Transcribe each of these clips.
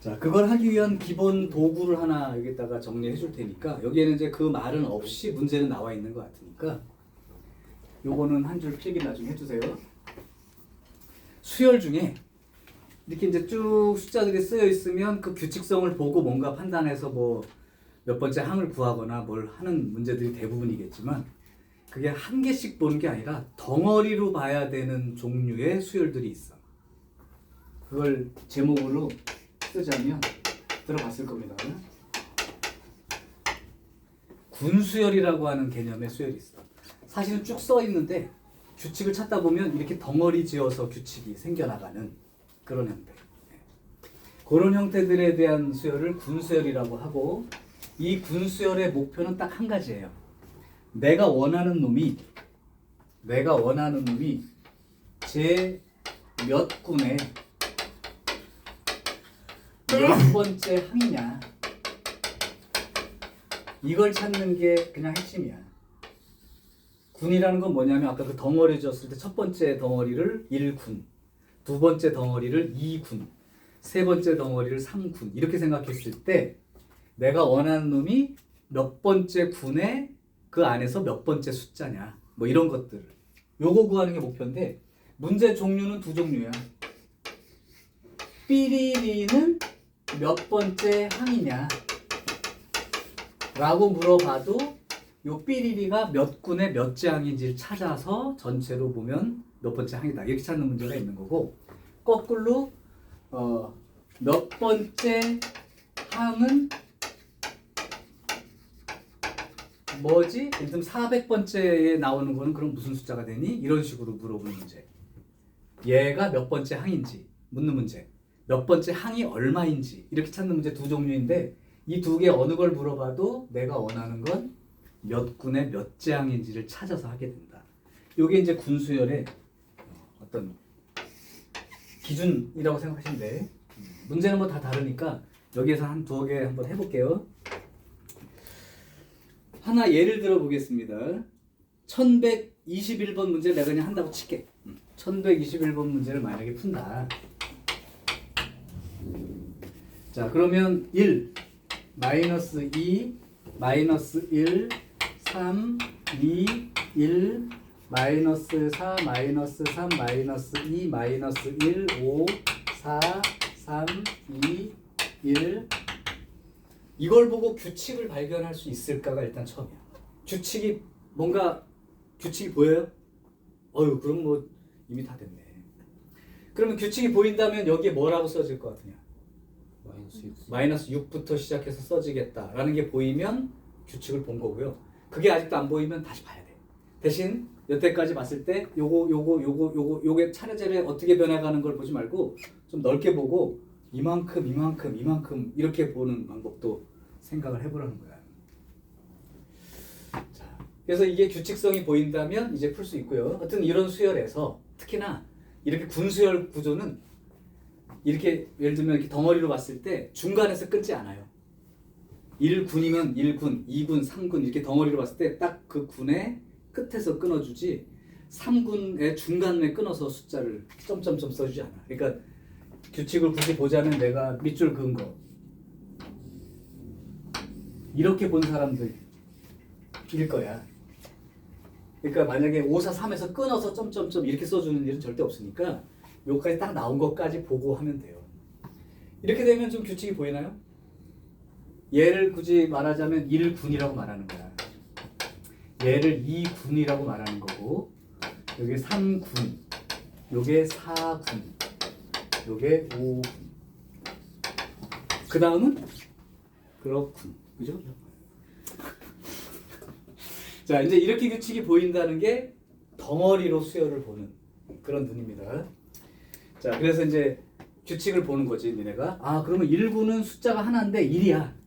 자, 그걸 하기 위한 기본 도구를 하나 여기다가 정리해 줄 테니까 여기에는 이제 그 말은 없이 문제는 나와 있는 것 같으니까 요거는 한 줄 필기 나중에 해주세요. 수열 중에 이렇게 이제 쭉 숫자들이 쓰여 있으면 그 규칙성을 보고 뭔가 판단해서 뭐 몇 번째 항을 구하거나 뭘 하는 문제들이 대부분이겠지만 그게 한 개씩 보는 게 아니라 덩어리로 봐야 되는 종류의 수열들이 있어. 그걸 제목으로 쓰자면 들어봤을 겁니다. 군수열이라고 하는 개념의 수열이 있어. 사실은 쭉 써 있는데 규칙을 찾다 보면 이렇게 덩어리 지어서 규칙이 생겨나가는 그런 형태. 그런 형태들에 대한 수열을 군수열이라고 하고, 이 군수열의 목표는 딱 한 가지예요. 내가 원하는 놈이 제 몇 군의 몇 번째 항이냐, 이걸 찾는 게 그냥 핵심이야. 군이라는 건 뭐냐면 아까 그 덩어리 졌을 때 첫 번째 덩어리를 1군, 두 번째 덩어리를 2군, 세 번째 덩어리를 3군 이렇게 생각했을 때 내가 원하는 놈이 몇 번째 군에 그 안에서 몇 번째 숫자냐, 뭐 이런 것들, 요거 구하는 게 목표인데, 문제 종류는 두 종류야. 삐리리는 몇 번째 항이냐 라고 물어봐도 요 삐리리가 몇 군의 몇째 항인지를 찾아서 전체로 보면 몇 번째 항이다 이렇게 찾는 문제가 있는 거고, 거꾸로 몇 번째 항은 뭐지? 예를 들면 400번째에 나오는 거는 그럼 무슨 숫자가 되니? 이런 식으로 물어보는 문제. 얘가 몇 번째 항인지 묻는 문제. 몇 번째 항이 얼마인지 이렇게 찾는 문제 두 종류인데, 이 두 개 어느 걸 물어봐도 내가 원하는 건 몇 군의 몇째 항인지를 찾아서 하게 된다. 이게 이제 군수열의 어떤 기준이라고 생각하시면 돼. 문제는 뭐 다 다르니까 여기에서 한 두어 개 한번 해볼게요. 하나 예를 들어 보겠습니다. 1121번 문제를 내가 그냥 한다고 칠게. 1121번 문제를 만약에 푼다. 자, 그러면 1, 마이너스 2, 마이너스 1, 3, 2, 1, 마이너스 4, 마이너스 3, 마이너스 2, 마이너스 1, 5, 4, 3, 2, 1. 이걸 보고 규칙을 발견할 수 있을까가 일단 처음이야. 규칙이 보여요? 그럼 뭐 이미 다 됐네. 그러면 규칙이 보인다면 여기에 뭐라고 써질 것 같으냐? 마이너스 6부터 시작해서 써지겠다라는 게 보이면 규칙을 본 거고요. 그게 아직도 안 보이면 다시 봐야 돼. 대신 여태까지 봤을 때 요게 차례차례 어떻게 변해가는 걸 보지 말고 좀 넓게 보고 이만큼 이렇게 보는 방법도 생각을 해보라는 거야. 자, 그래서 이게 규칙성이 보인다면 이제 풀 수 있고요. 하여튼 이런 수열에서 특히나 이렇게 군수열 구조는 이렇게 예를 들면 이렇게 덩어리로 봤을 때 중간에서 끊지 않아요. 1군이면 1군, 2군, 3군 이렇게 덩어리로 봤을 때 딱 그 군의 끝에서 끊어주지 3군의 중간에 끊어서 숫자를 점점점 써주지 않아. 그러니까 규칙을 굳이 보자면 내가 밑줄 그은 거 이렇게 본 사람들일 거야. 그러니까 만약에 5, 4, 3에서 끊어서 점점점 이렇게 써주는 일은 절대 없으니까 여기까지 딱 나온 것까지 보고 하면 돼요. 이렇게 되면 좀 규칙이 보이나요? 얘를 굳이 말하자면 1군이라고 말하는 거야. 얘를 2군이라고 말하는 거고, 여기 3군, 요게 4군, 요게 5군. 그 다음은 그렇군. 그죠? 자, 이제 이렇게 규칙이 보인다는 게 덩어리로 수열을 보는 그런 눈입니다. 자, 그래서 이제 규칙을 보는 거지, 니네가. 그러면 1군은 숫자가 하나인데 1이야.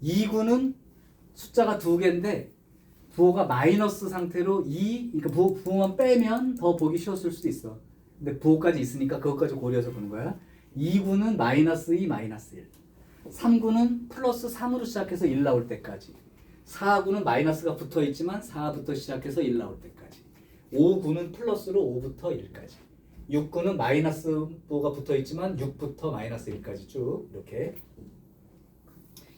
2군은 숫자가 두 개인데 부호가 마이너스 상태로 2, 그러니까 부호만 빼면 더 보기 쉬웠을 수도 있어. 근데 부호까지 있으니까 그것까지 고려해서 보는 거야. 2군은 마이너스 2, 마이너스 1. 3군은 플러스 3으로 시작해서 1 나올 때까지. 4군은 마이너스가 붙어 있지만 4부터 시작해서 1 나올 때까지. 5군은 플러스로 5부터 1까지. 6군은 마이너스 뭐가 붙어 있지만 6부터 마이너스 1까지 쭉 이렇게.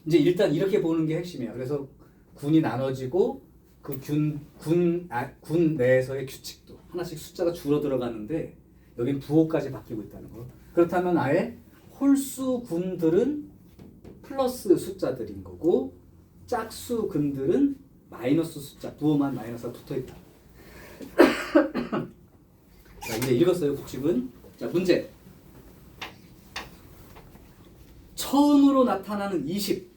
이제 일단 이렇게 보는 게 핵심이에요. 그래서 군이 나눠지고 그 군 내에서의 규칙도 하나씩 숫자가 줄어 들어가는데 여긴 부호까지 바뀌고 있다는 거. 그렇다면 아예 홀수 군들은 플러스 숫자들인 거고 짝수 군들은 마이너스 숫자, 부호만 마이너스가 붙어 있다. 자, 이제 읽었어요, 규칙은. 자, 문제. 처음으로 나타나는 20.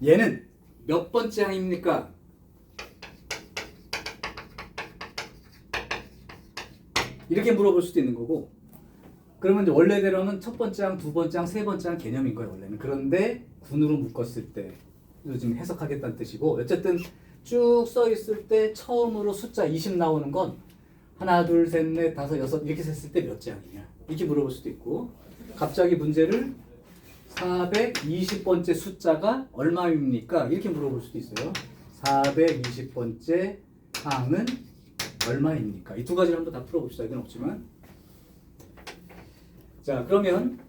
얘는 몇 번째 항입니까? 이렇게 물어볼 수도 있는 거고, 그러면 이제 원래대로는 첫 번째 항, 두 번째 항, 세 번째 항 개념인 거예요, 원래는. 그런데 군으로 묶었을 때 요즘 해석하겠다는 뜻이고, 어쨌든 쭉 써 있을 때 처음으로 숫자 20 나오는 건 하나, 둘, 셋, 넷, 다섯, 여섯 이렇게 셌을 때 몇 째 항이냐 이렇게 물어볼 수도 있고, 갑자기 문제를 420번째 숫자가 얼마입니까? 이렇게 물어볼 수도 있어요. 420번째 항은 얼마입니까? 이 두 가지를 한번 다 풀어봅시다. 이건 없지만. 자, 그러면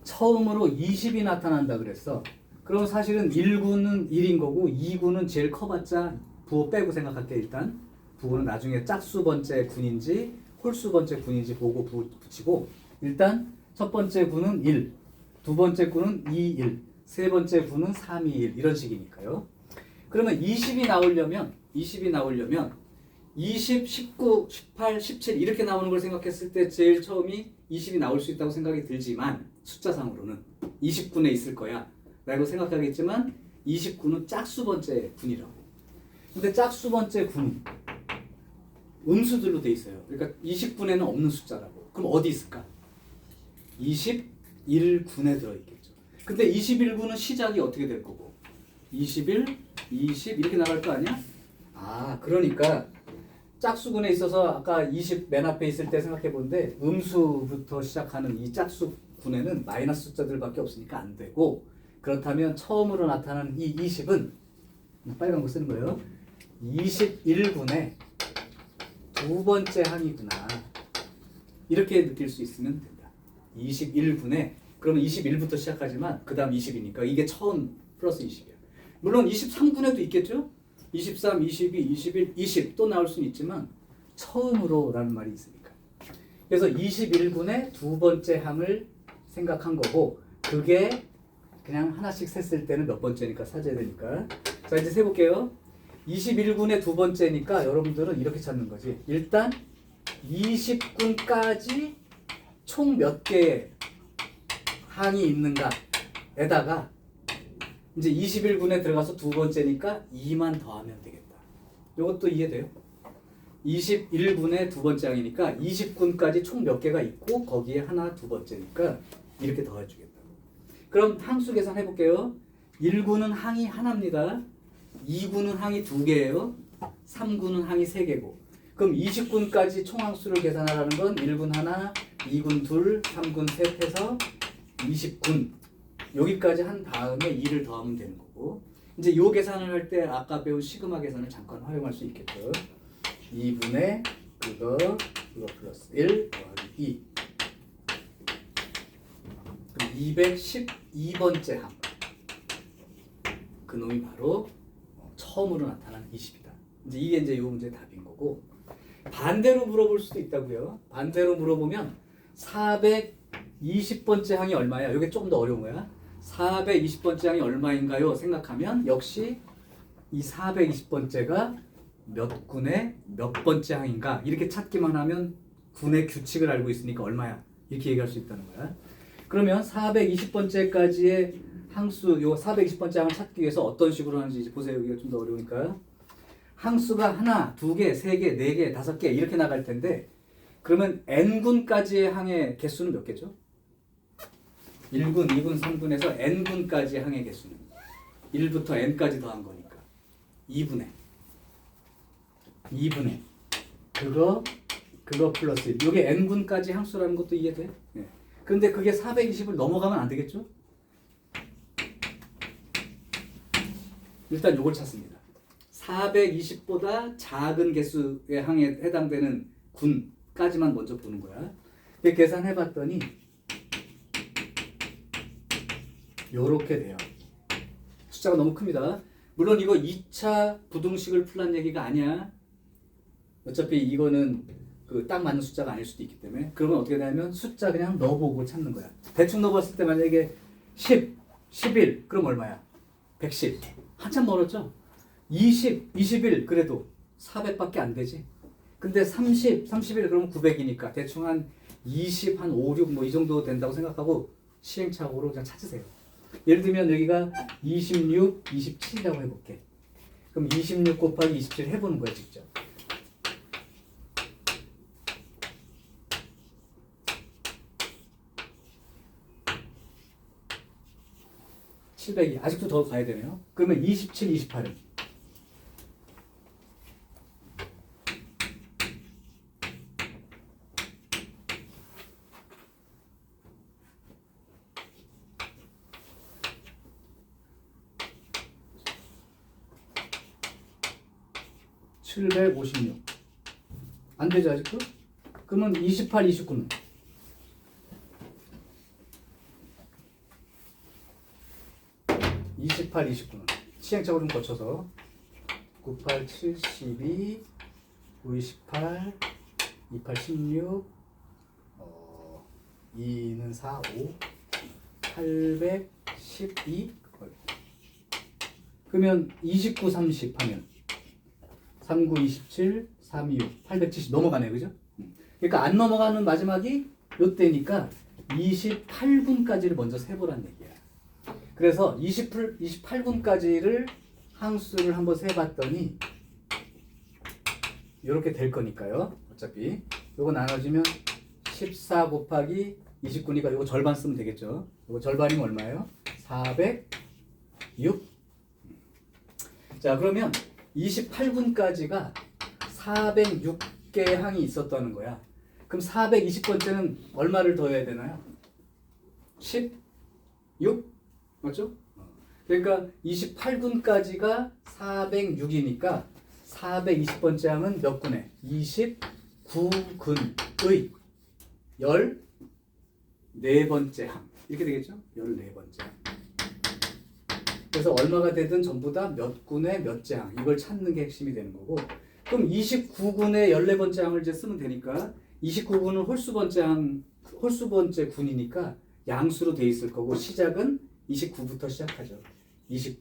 처음으로 20이 나타난다 그랬어. 그럼 사실은 1군은 1인 거고 2군은 제일 커봤자 부호 빼고 생각할게. 일단 부호는 나중에 짝수 번째 군인지 홀수 번째 군인지 보고 부호 붙이고, 일단 첫 번째 군은 1, 두 번째 군은 2, 1, 세 번째 군은 3, 2, 1 이런 식이니까요. 그러면 20이 나오려면 20, 19, 18, 17 이렇게 나오는 걸 생각했을 때 제일 처음이 20이 나올 수 있다고 생각이 들지만, 숫자상으로는 20군에 있을 거야 라고 생각하겠지만 29는 짝수 번째 군이라고. 근데 짝수 번째 군 음수들로 돼 있어요. 그러니까 20군에는 없는 숫자라고. 그럼 어디 있을까? 21군에 들어있겠죠. 근데 21군은 시작이 어떻게 될 거고 21, 20 이렇게 나갈 거 아니야? 아, 그러니까 짝수군에 있어서 아까 20 맨 앞에 있을 때 생각해 보는데 음수부터 시작하는 이 짝수군에는 마이너스 숫자들밖에 없으니까 안 되고, 그렇다면 처음으로 나타나는 이 20은 빨간 거 쓰는 거예요. 21군의 두 번째 항이구나 이렇게 느낄 수 있으면 된다. 21군에 그러면 21부터 시작하지만 그 다음 20이니까 이게 처음 플러스 20이야. 물론 23군에도 있겠죠. 23, 22, 21, 20 또 나올 수는 있지만 처음으로 라는 말이 있으니까. 그래서 21군의 두 번째 항을 생각한 거고, 그게 그냥 하나씩 셌을 때는 몇 번째니까 사줘야 되니까. 자, 이제 세볼게요. 21군의 두 번째니까 여러분들은 이렇게 찾는 거지. 일단 20군까지 총 몇 개의 항이 있는가에다가 이제 21군에 들어가서 두 번째니까 2만 더하면 되겠다. 이것도 이해돼요? 21군의 두 번째 항이니까 20군까지 총 몇 개가 있고 거기에 하나 두 번째니까 이렇게 더해주겠다. 그럼 항수 계산 해볼게요. 1군은 항이 하나입니다. 2군은 항이 두 개예요. 3군은 항이 세 개고. 그럼 20군까지 총 항수를 계산하라는 건 1군 하나, 2군 둘, 3군 셋 해서 20군. 여기까지 한 다음에 2를 더하면 되는 거고, 이제 요 계산을 할 때 아까 배운 시그마 계산을 잠깐 활용할 수 있겠죠. 2분의 그거 플러스 1 더하기 2. 그럼 212번째 항. 그 놈이 바로 처음으로 나타나는 20이다. 이제 이게 요 문제의 답인 거고, 반대로 물어볼 수도 있다고요. 반대로 물어보면 420번째 항이 얼마야? 이게 조금 더 어려운 거야. 420번째 항이 얼마인가요? 생각하면 역시 이 420번째가 몇 군의 몇 번째 항인가 이렇게 찾기만 하면 군의 규칙을 알고 있으니까 얼마야? 이렇게 얘기할 수 있다는 거야. 그러면 420번째까지의 항수, 요 420번째 항을 찾기 위해서 어떤 식으로 하는지 이제 보세요. 이게 좀 더 어려우니까. 항수가 하나, 두 개, 세 개, 네 개, 다섯 개 이렇게 나갈 텐데, 그러면 n군까지의 항의 개수는 몇 개죠? 1군, 2군, 3군에서 n군까지의 항의 개수는 1부터 n까지 더한 거니까 2분의 그거 플러스 1. 이게 n군까지 항수라는 것도 이해돼? 네. 그런데 그게 420을 넘어가면 안 되겠죠? 일단 요걸 찾습니다. 420보다 작은 개수의 항에 해당되는 군까지만 먼저 보는 거야. 계산해 봤더니 요렇게 돼요. 숫자가 너무 큽니다. 물론 이거 2차 부등식을 풀란 얘기가 아니야. 어차피 이거는 그 딱 맞는 숫자가 아닐 수도 있기 때문에. 그러면 어떻게 되냐면 숫자 그냥 넣어보고 찾는 거야. 대충 넣어봤을 때 만약에 10, 11 그럼 얼마야? 110. 한참 멀었죠? 20, 21 그래도 400밖에 안 되지. 근데 30, 31 그러면 900이니까 대충 한 20, 한 5, 6 뭐 이 정도 된다고 생각하고 시행착오로 그냥 찾으세요. 예를 들면 여기가 26, 27이라고 해볼게. 그럼 26 곱하기 27 해보는 거야 직접. 700이 아직도 더 가야 되네요. 그러면 27, 28은 756. 안 되죠 아직도? 그러면 28, 29는 28, 29는 시행착오 좀 거쳐서 98, 72, 9, 18, 28, 16, 2는 4, 5, 812. 그러면 29, 30 하면 39, 27, 3, 2, 6, 870 넘어가네, 그죠? 그러니까 안 넘어가는 마지막이 요때니까 28분까지를 먼저 세보란 얘기야. 그래서 28분까지를 항수를 한번 세봤더니 이렇게 될 거니까요. 어차피 요거 나눠지면 14 곱하기 29니까 요거 절반 쓰면 되겠죠. 요거 절반이면 얼마예요? 406. 자, 그러면 28분까지가 406개의 항이 있었다는 거야. 그럼 420번째는 얼마를 더해야 되나요? 16? 맞죠? 그러니까 28분까지가 406이니까 420번째 항은 몇 군에? 29군의 14번째 항. 이렇게 되겠죠? 14번째 항. 그래서 얼마가 되든 전부 다 몇 군의 몇째 항. 이걸 찾는 게 핵심이 되는 거고. 그럼 29군의 14번째 항을 이제 쓰면 되니까 29군은 홀수번째 군이니까 양수로 돼 있을 거고 시작은 29부터 시작하죠. 29,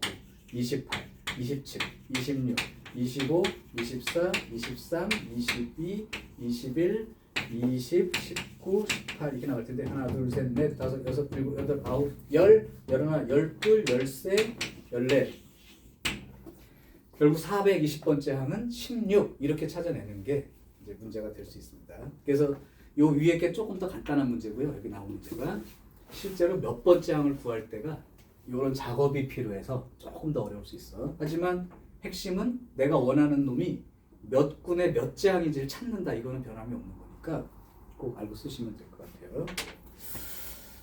28, 27, 26, 25, 24, 23, 22, 21, 20, 19, 18 이렇게 나올 텐데 하나, 둘, 셋, 넷, 다섯, 여섯, 일곱, 여덟, 아홉, 열, 열하나, 열둘, 열세, 열네. 결국 420번째 항은 16 이렇게 찾아내는 게 이제 문제가 될 수 있습니다. 그래서 요 위에 게 조금 더 간단한 문제고요. 여기 나온 문제가 실제로 몇 번째 항을 구할 때가 이런 작업이 필요해서 조금 더 어려울 수 있어. 하지만 핵심은 내가 원하는 놈이 몇 군의 몇째 항인지를 찾는다. 이거는 변함이 없는 거니까 꼭 알고 쓰시면 될 것 같아요.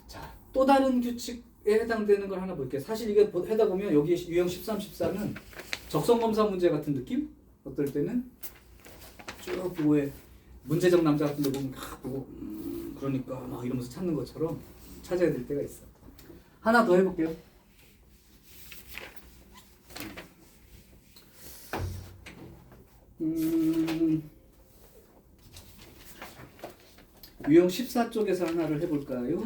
자, 또 다른 규칙에 해당되는 걸 하나 볼게요. 사실 이게 해다 보면 여기 유형 13, 14는 적성검사 문제 같은 느낌? 어떨 때는 쭉 보고 문제적 남자 같은 데 보면 보고 그러니까 막 이러면서 찾는 것처럼 찾아야 될 때가 있어. 하나 더 해볼게요. 유형 14쪽에서 하나를 해볼까요?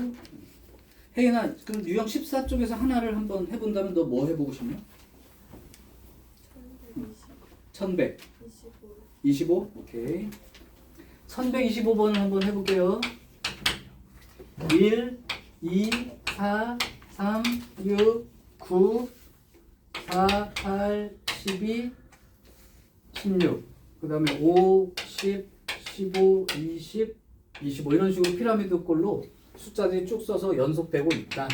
혜인아, 그럼 유형 14쪽에서 하나를 한번 해본다면 너 뭐 해보고 싶냐? 1100. 25? 오케이. 1125번을 한번 해볼게요. 1, 2, 4, 3, 6, 9, 4, 8, 12, 16. 그 다음에 5, 10, 15, 20, 25 이런 식으로 피라미드 꼴로 숫자들이 쭉 써서 연속되고 있다.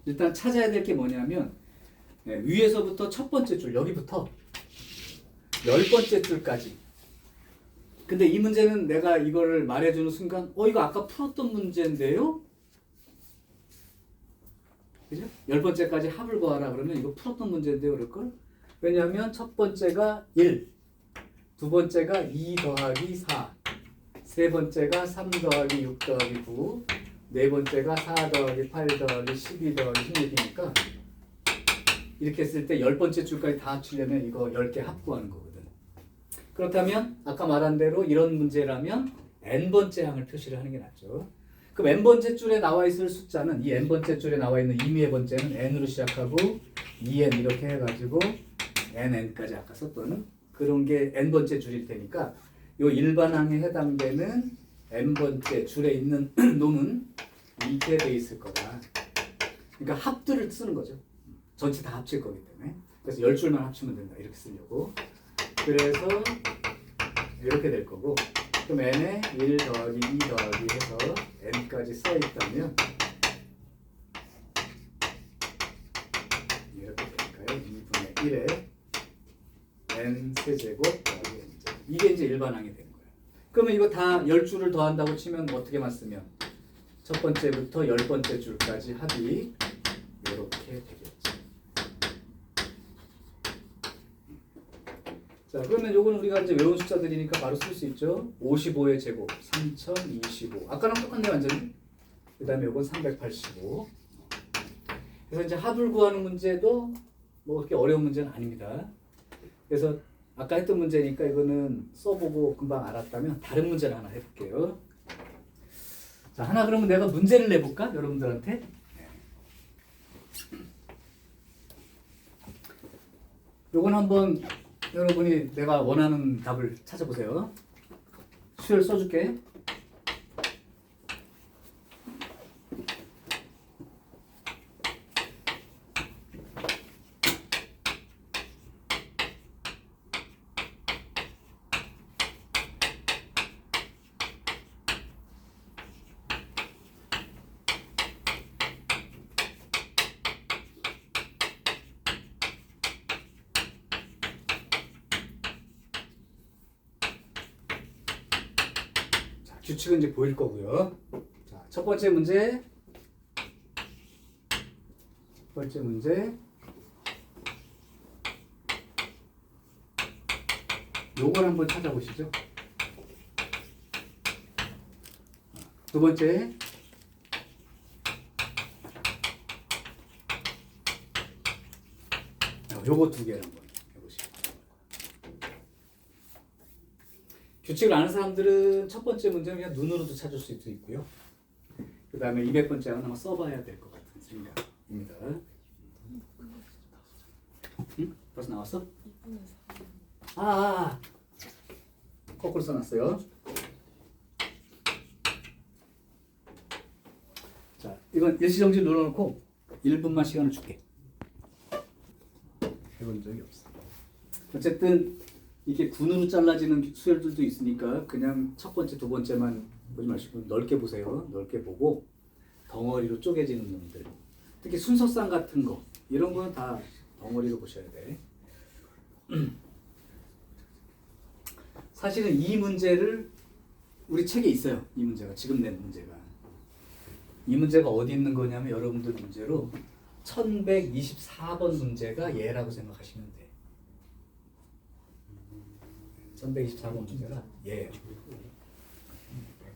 일단 찾아야 될 게 뭐냐면 위에서부터 첫 번째 줄 여기부터 10번째 줄까지. 근데 이 문제는 내가 이거를 말해주는 순간 이거 아까 풀었던 문제인데요? 그죠? 10번째까지 합을 구하라 그러면 이거 풀었던 문제인데요? 그럴걸? 왜냐하면 첫 번째가 1, 두 번째가 2 더하기 4, 세 번째가 3 더하기 6 더하기 9, 네 번째가 4 더하기 8 더하기 12 더하기 16이니까 이렇게 했을 때 10번째 줄까지 다 합치려면 이거 10개 합구하는 거거든. 그렇다면 아까 말한 대로 이런 문제라면 n번째 항을 표시를 하는 게 낫죠. 그럼 n번째 줄에 나와 있을 숫자는 이 n번째 줄에 나와 있는 임의의 번째는 n으로 시작하고 2n 이렇게 해가지고 nn까지 아까 썼던 그런 게 n번째 줄일 테니까 요 일반항에 해당되는 n번째 줄에 있는 놈은 이렇게 돼 있을 거다. 그러니까 합들을 쓰는 거죠. 전체 다 합칠 거기 때문에. 그래서 10줄만 합치면 된다. 이렇게 쓰려고. 그래서 이렇게 될 거고, 그럼 n에 1 더하기 2 더하기 해서 n까지 써 있다면 이렇게 될까요? 2분의 1에 n 세제곱 더하기 n제곱. 이게 이제 일반항이 되는 거예요. 그러면 이거 다 10줄을 더한다고 치면 어떻게만 쓰면 첫 번째부터 10번째 줄까지 합이 이렇게 되겠죠. 자, 그러면 요거는 우리가 이제 외운 숫자들이니까 바로 쓸 수 있죠. 55의 제곱 3025. 아까랑 똑같네 완전히. 그 다음에 요건 385. 그래서 이제 합을 구하는 문제도 뭐 그렇게 어려운 문제는 아닙니다. 그래서 아까 했던 문제니까 이거는 써보고 금방 알았다면 다른 문제를 하나 해볼게요. 자, 하나 그러면 내가 문제를 내볼까? 여러분들한테. 요건 한번 여러분이 내가 원하는 답을 찾아보세요. 수열 써줄게. 규칙은 이제 보일 거고요. 자, 첫 번째 문제. 첫 번째 문제. 요걸 한번 찾아보시죠. 두 번째. 요거 두 개를 한번 해보시죠. 규칙을 아는 사람들은 첫 번째 문제는 그냥 눈으로도 찾을 수도 있고요. 그 다음에 200번째 하나 한번 써봐야 될 것 같은 생각입니다. 응? 벌써 나왔어? 거꾸로 써놨어요. 자, 이건 일시정지 눌러놓고 1분만 시간을 줄게. 해본 적이 없어. 어쨌든 이게 군으로 잘라지는 수열들도 있으니까 그냥 첫 번째, 두 번째만 보지 마시고 넓게 보세요. 넓게 보고 덩어리로 쪼개지는 놈들. 특히 순서상 같은 거 이런 거는 다 덩어리로 보셔야 돼. 사실은 이 문제를 우리 책에 있어요. 이 문제가 지금 낸 문제가. 이 문제가 어디 있는 거냐면 여러분들 문제로 1124번 문제가 얘라고 생각하시면 돼. 1124번 문제가 얘예요.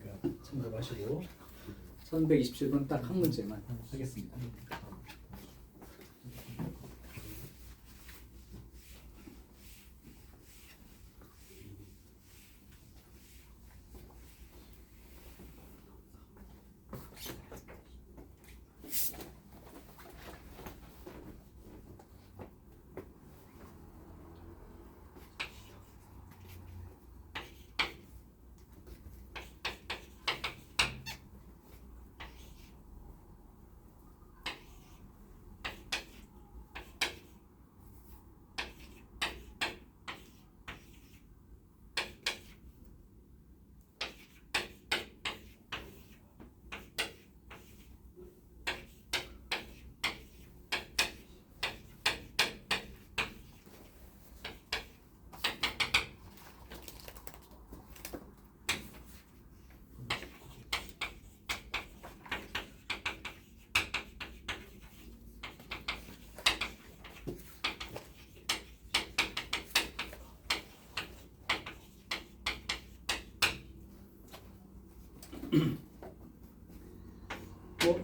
그러니까 참고하시고 1127번 딱 한 문제만 하겠습니다.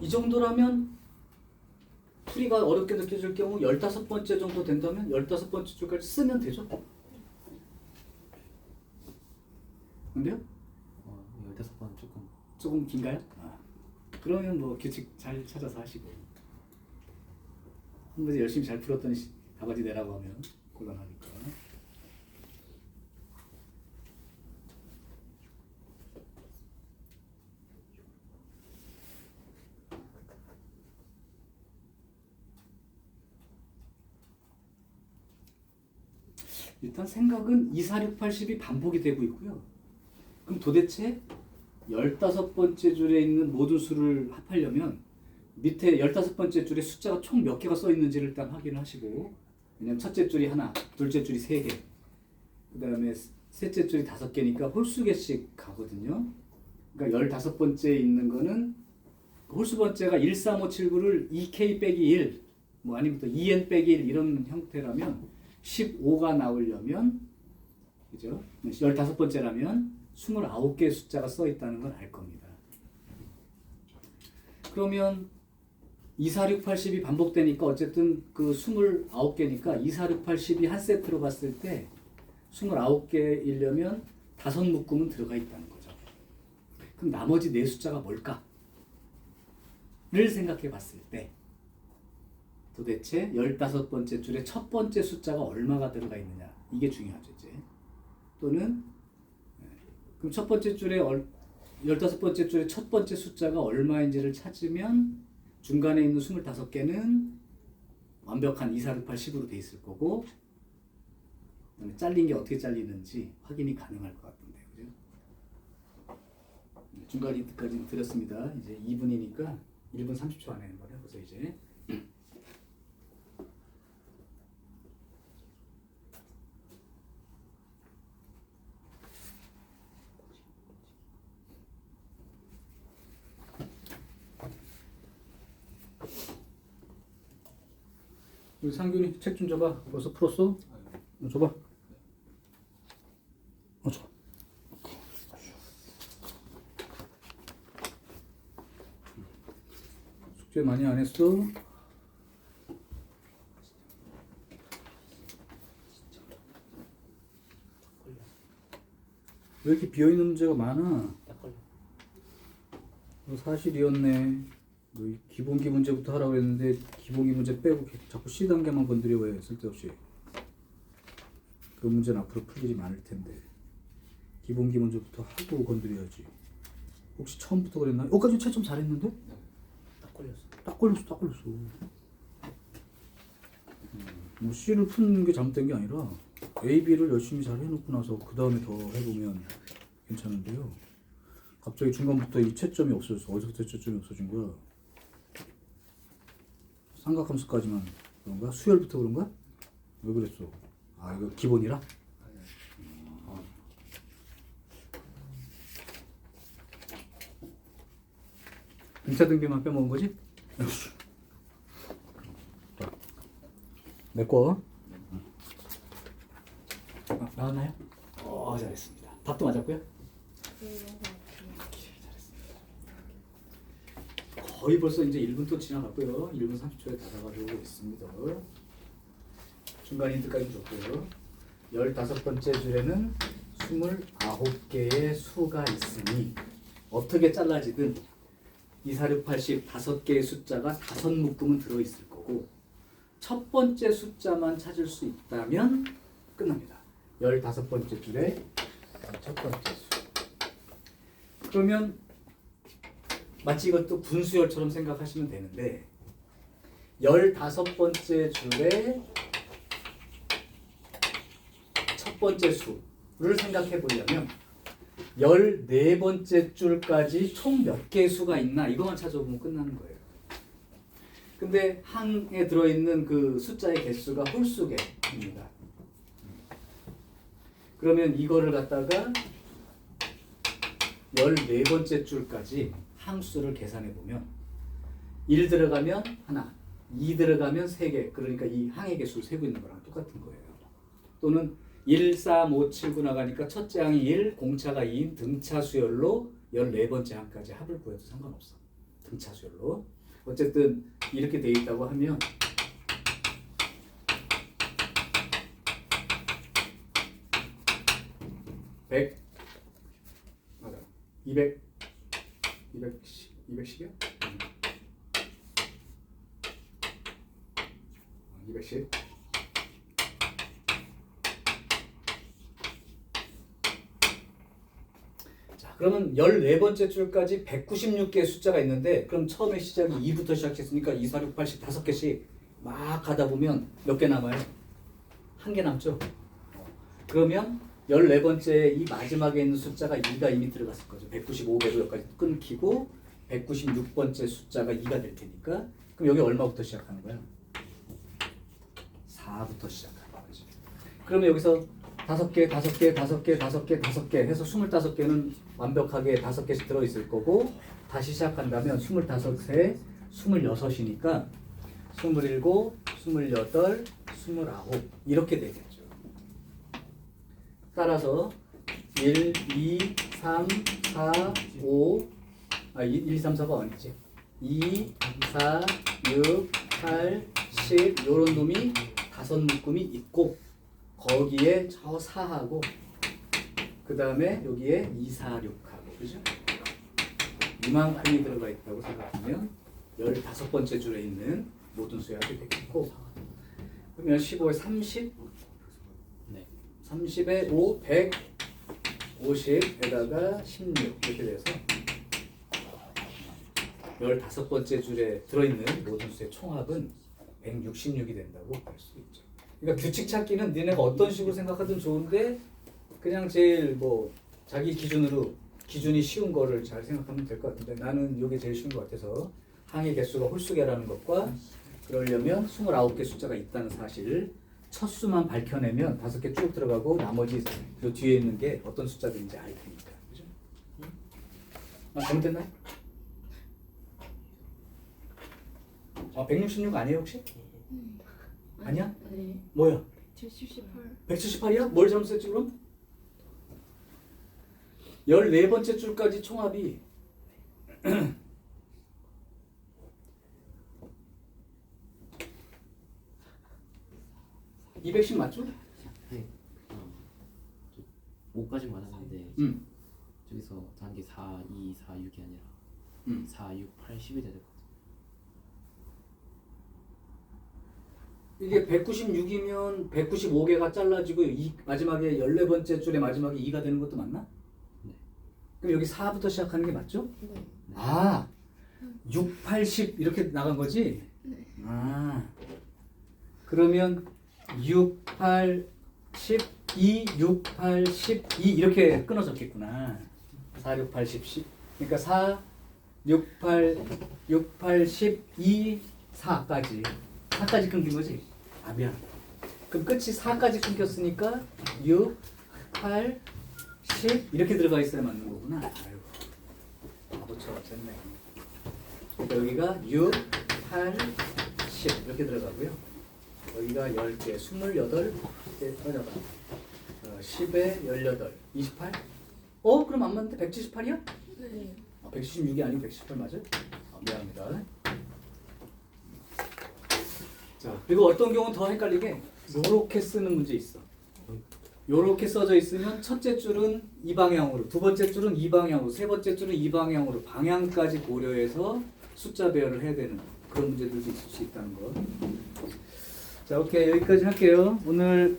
이 정도라면 풀이가 어렵게 느껴질 경우 15번째 정도 된다면 15번째 줄까지 쓰면 되죠. 근데요? 15번 조금 긴가요? 그러면 뭐 규칙 잘 찾아서 하시고 한 문제 열심히 잘 풀었더니 답안지 내라고 하면 곤란하니까. 일단 생각은 2, 4, 6, 80이 반복이 되고 있고요. 그럼 도대체 15번째 줄에 있는 모든 수를 합하려면 밑에 15번째 줄에 숫자가 총 몇 개가 써 있는지를 일단 확인을 하시고, 왜냐면 첫째 줄이 하나, 둘째 줄이 3개, 그 다음에 셋째 줄이 5개니까 홀수 개씩 가거든요. 그러니까 15번째에 있는 거는 홀수 번째가 1, 3, 5, 7, 9를 2K 빼기 1, 뭐 아니면 또 2N 빼기 1 이런 형태라면 15가 나오려면, 그죠? 15번째라면 29개의 숫자가 써 있다는 걸 알 겁니다. 그러면 2, 4, 6, 80이 반복되니까 어쨌든 그 29개니까 2, 4, 6, 80이 한 세트로 봤을 때 29개이려면 5묶음은 들어가 있다는 거죠. 그럼 나머지 4숫자가 뭘까? 를 생각해 봤을 때 도대체 15번째 줄에 첫 번째 숫자가 얼마가 들어가 있느냐, 이게 중요하죠. 이제 또는 그럼 첫 번째 줄에 15번째 줄에 첫 번째 숫자가 얼마인지를 찾으면 중간에 있는 25개는 완벽한 2, 4, 6, 8, 10으로 돼 있을 거고, 그다음에 잘린 게 어떻게 잘리는지 확인이 가능할 것 같은데, 그죠? 중간 힌트까지 드렸습니다. 이제 2분이니까 1분 30초 안에 한번 해보세요. 이제 우리 상균이 책 좀 줘봐. 벌써 풀었어? 줘봐. 줘봐. 숙제 많이 안 했어? 왜 이렇게 비어있는 문제가 많아? 사실이었네. 뭐 기본기 문제부터 하라고 했는데 기본기 문제 빼고 자꾸 C단계만 건드려. 왜 쓸데없이. 그 문제는 앞으로 풀 일이 많을 텐데 기본기 문제부터 하고 건드려야지. 혹시 처음부터 그랬나? 여기까지 채점 잘했는데? 딱 걸렸어. 뭐 C를 푸는 게 잘못된 게 아니라 A, B를 열심히 잘 해놓고 나서 그 다음에 더 해보면 괜찮은데요. 갑자기 중간부터 이 채점이 없어졌어. 어디서부터 채점이 없어진 거야? 삼각함수까지만 그런가? 수열부터 그런가? 왜 그랬어? 이거 기본이라? 임차 등비만 빼먹은 거지? 내 거. 나왔나요? 잘했습니다. 답도 맞았고요? 거의 벌써 이제 1분 또 지나갔고요. 1분 30초에 다가가고 있습니다. 중간 힌트까지 줬고요. 15번째 줄에는 29개의 수가 있으니 어떻게 잘라지든 2, 4, 6, 80 5개의 숫자가 5묶음은 들어있을 거고, 첫 번째 숫자만 찾을 수 있다면 끝납니다. 15번째 줄에 첫 번째 수. 그러면 마치 이것도 분수열처럼 생각하시면 되는데, 15번째 줄에 첫 번째 수를 생각해 보려면 14번째 줄까지 총 몇 개의 수가 있나 이것만 찾아보면 끝나는 거예요. 근데 항에 들어있는 그 숫자의 개수가 홀수개입니다. 그러면 이거를 갖다가 14번째 줄까지 항수를 계산해 보면 1 들어가면 하나, 2 들어가면 3개, 그러니까 이 항의 개수를 세고 있는 거랑 똑같은 거예요. 또는 1, 3, 5, 7, 9 나가니까 첫째 항이 1, 공차가 2인 등차 수열로 14번째 항까지 합을 구해도 상관없어. 등차수열로. 어쨌든 이렇게 돼 있다고 하면 (100) 맞아 200 210이야? 210 자, 그러면 14번째 줄까지 196개의 숫자가 있는데 그럼 처음에 시작이 2부터 시작했으니까 2, 4, 6, 8, 10 5개씩 막 가다 보면 몇 개 남아요? 한 개 남죠? 그러면 14번째 이 마지막에 있는 숫자가 2가 이미 들어갔을 거죠. 195개로 여기까지 끊기고 196번째 숫자가 2가 될 테니까 그럼 여기 얼마부터 시작하는 거야? 4부터 시작하는 거지. 그러면 여기서 5개, 5개, 5개, 5개, 5개 해서 25개는 완벽하게 5개씩 들어있을 거고 다시 시작한다면 25세, 26이니까 27, 28, 29 이렇게 되겠죠. 따라서 1, 2, 3, 4, 5 1, 2, 3, 4가 아니지 2, 4, 6, 8, 10 요런 놈이 5묶음이 있고 거기에 저 4하고 그 다음에 여기에 2, 4, 6하고 그죠? 이만큼이 들어가 있다고 생각하면 15번째 줄에 있는 모든 수약이 되겠고 그러면 15에 30 네. 30에 5, 150에다가 16 이렇게 돼서 15번째 줄에 들어있는 모든 수의 총합은 166이 된다고 할 수 있죠. 그러니까 규칙 찾기는 니네가 어떤 식으로 생각하든 좋은데 그냥 제일 뭐 자기 기준으로 기준이 쉬운 거를 잘 생각하면 될 것 같은데 나는 이게 제일 쉬운 것 같아서 항의 개수가 홀수개라는 것과 그러려면 29개 숫자가 있다는 사실 첫 수만 밝혀내면 5개 쭉 들어가고 나머지 그 뒤에 있는 게 어떤 숫자들인지 알 테니까 그죠? 잘못됐나요? 166 아니에요 혹시? 아니야? 네. 뭐야? 78. 178이야? 뭘 잘못했지 그럼? 14번째 줄까지 총합이 210 맞죠? 네. 5까지 맞았는데 저기서 단계 4, 2, 4, 6이 아니라 4, 6, 8, 10이 돼야 될 것 같아요. 이게 196이면 195개가 잘라지고 마지막에 14번째 줄의 마지막에 2가 되는 것도 맞나? 네. 그럼 여기 4부터 시작하는 게 맞죠? 네. 아, 6, 8, 10 이렇게 나간 거지? 네. 아, 그러면 6, 8, 12, 6, 8, 12 이렇게 끊어졌겠구나. 4, 6, 8, 10, 10. 그러니까 4, 6, 8, 12, 4까지. 4까지 끊긴 거지? 아, 미안. 그럼 끝이 4까지 끊겼으니까 6, 8, 10 이렇게 들어가 있어야 맞는 거구나. 아유, 바보처럼 됐네. 그러니까 여기가 6, 8, 10 이렇게 들어가고요. 여기가 10개, 28개 찾아봐. 10에 18, 28? 그럼 안 맞는데 178이야? 네. 176이 아니고 118 맞아요? 미안합니다. 자, 그리고 어떤 경우는 더 헷갈리게 요렇게 쓰는 문제 있어. 요렇게 써져 있으면 첫째 줄은 이 방향으로, 두 번째 줄은 이 방향으로, 세 번째 줄은 이 방향으로 방향까지 고려해서 숫자 배열을 해야 되는 그런 문제들도 있을 수 있다는 거. 자, 오케이. 여기까지 할게요. 오늘